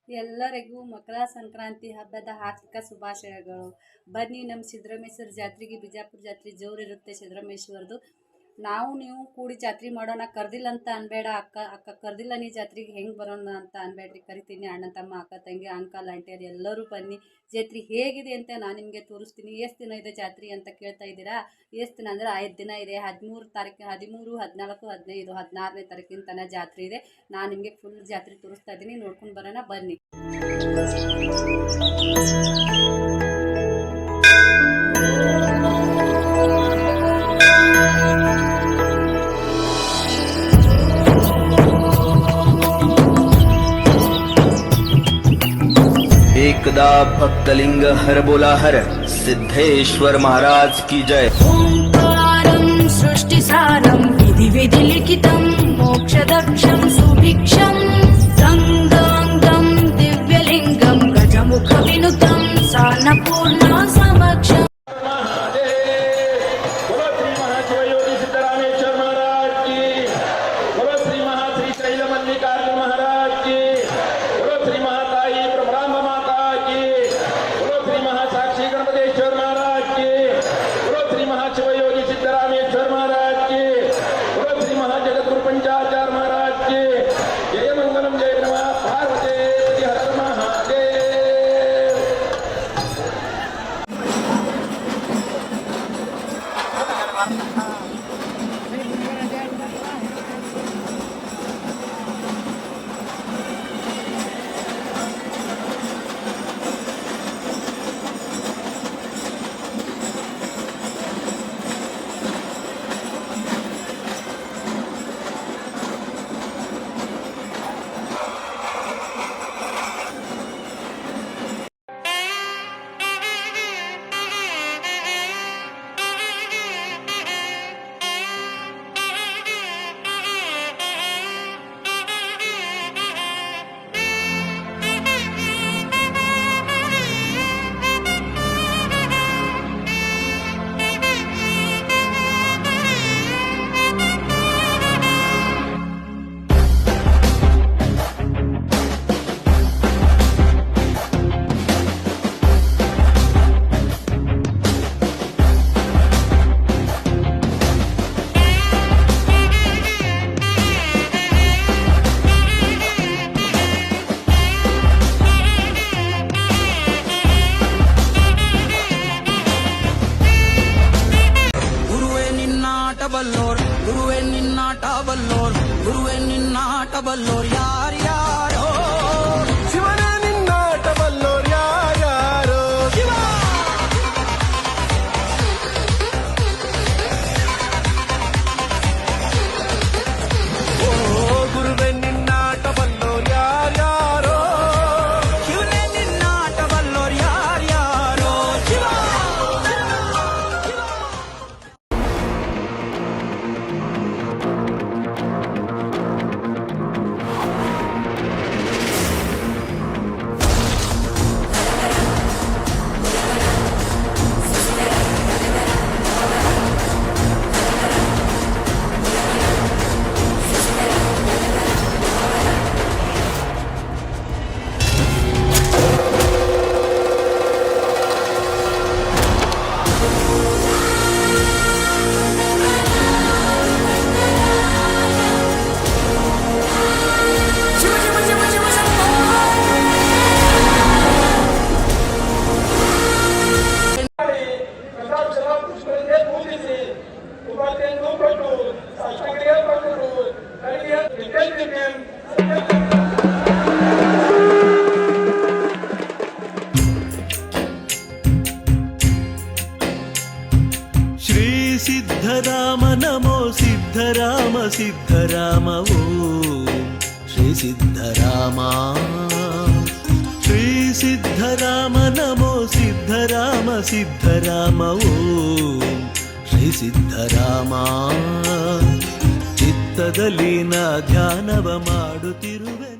ಎಲ್ಲರಿಗೂ ಮಕರ ಸಂಕ್ರಾಂತಿ ಹಬ್ಬದ ಹಾರ್ದಿಕ ಶುಭಾಶಯಗಳು. ಬನ್ನಿ ನಮ್ಮ ಸಿದ್ದರಾಮೇಶ್ವರ ಜಾತ್ರೆಗೆ. ಬಿಜಾಪುರ ಜಾತ್ರೆ ಜೋರಿರುತ್ತೆ ಸಿದ್ದರಾಮೇಶ್ವರದು. ನೀವು ಕೂಡಿ ಜಾತ್ರೆ ಮಾಡೋಣ. ಕರ್ದಿಲ್ಲ ಅಂತ ಅನ್ಬೇಡ. ಅಕ್ಕ ಕರ್ದಿಲ್ಲ ನೀ ಜಾತ್ರೆಗೆ ಹೆಂಗೆ ಬರೋಣ ಅಂತ ಅನ್ಬೇಡ್ರಿ. ಕರಿತೀನಿ. ಅಣ್ಣ ತಮ್ಮ ಅಕ್ಕ ತಂಗಿ ಅಂಕಲ್ ಆಂಟಿಯರು ಎಲ್ಲರೂ ಬನ್ನಿ. ಜಾತ್ರೆ ಹೇಗಿದೆ ಅಂತ ನಾನು ನಿಮಗೆ ತೋರಿಸ್ತೀನಿ. ಎಷ್ಟು ದಿನ ಇದೆ ಜಾತ್ರೆ ಅಂತ ಕೇಳ್ತಾ ಇದ್ದೀರಾ? ಎಷ್ಟು ದಿನ ಅಂದರೆ 5 ದಿನ ಇದೆ. 13 ತಾರೀಕು, 13, 14, 15, 16ನೇ ತಾರೀಕಿನ ತನಕ ಜಾತ್ರೆ ಇದೆ. ನಾನು ನಿಮಗೆ ಫುಲ್ ಜಾತ್ರೆ ತೋರಿಸ್ತಾ ಇದ್ದೀನಿ. ನೋಡ್ಕೊಂಡು ಬರೋಣ ಬನ್ನಿ. एकदा भक्तलिंग हर बोला हर, सिद्धेश्वर महाराज की जय. ओंकारं सृष्टिसारं विधि विधि लिखितं मोक्षदक्षं सुभिक्षं गंगांगं दिव्यलिंगं गजमुख विनुतं सान्नपूर्णा समक्षम्. ಗುರುವೇ ನಿನ್ನಾಟ ಬಲ್ಲೋರ್, ಗುರುವೇ ನಿನ್ನಾಟ ಬಲ್ಲೋರ್ ಯಾರ್ಯಾರೋ, ಶಿವನೇ ನಿನ್ನಾಟ ಬಲ್ಲೋರ್ ಯಾರ್ಯಾರೋ. ಶಿವ ಓ ಗುರುವೇ ನಿನ್ನಾಟ ಬಲ್ಲೋರ್ ಯಾರ್ಯಾರೋ, ಶಿವನೇ ನಿನ್ನಾಟ ಬಲ್ಲೋರ್ ಯಾರ್ಯಾರೋ. ಶಿವ सिद्धराम नमो सिद्धराम सिद्धराम ओम श्री सिद्धरामा. श्री सिद्धराम नमो सिद्धराम सिद्धराम ओम श्री सिद्धरामा. ಚಿತ್ತದಲ್ಲಿ ನಾ ಧ್ಯಾನವ ಮಾಡುತ್ತಿರುವೆ.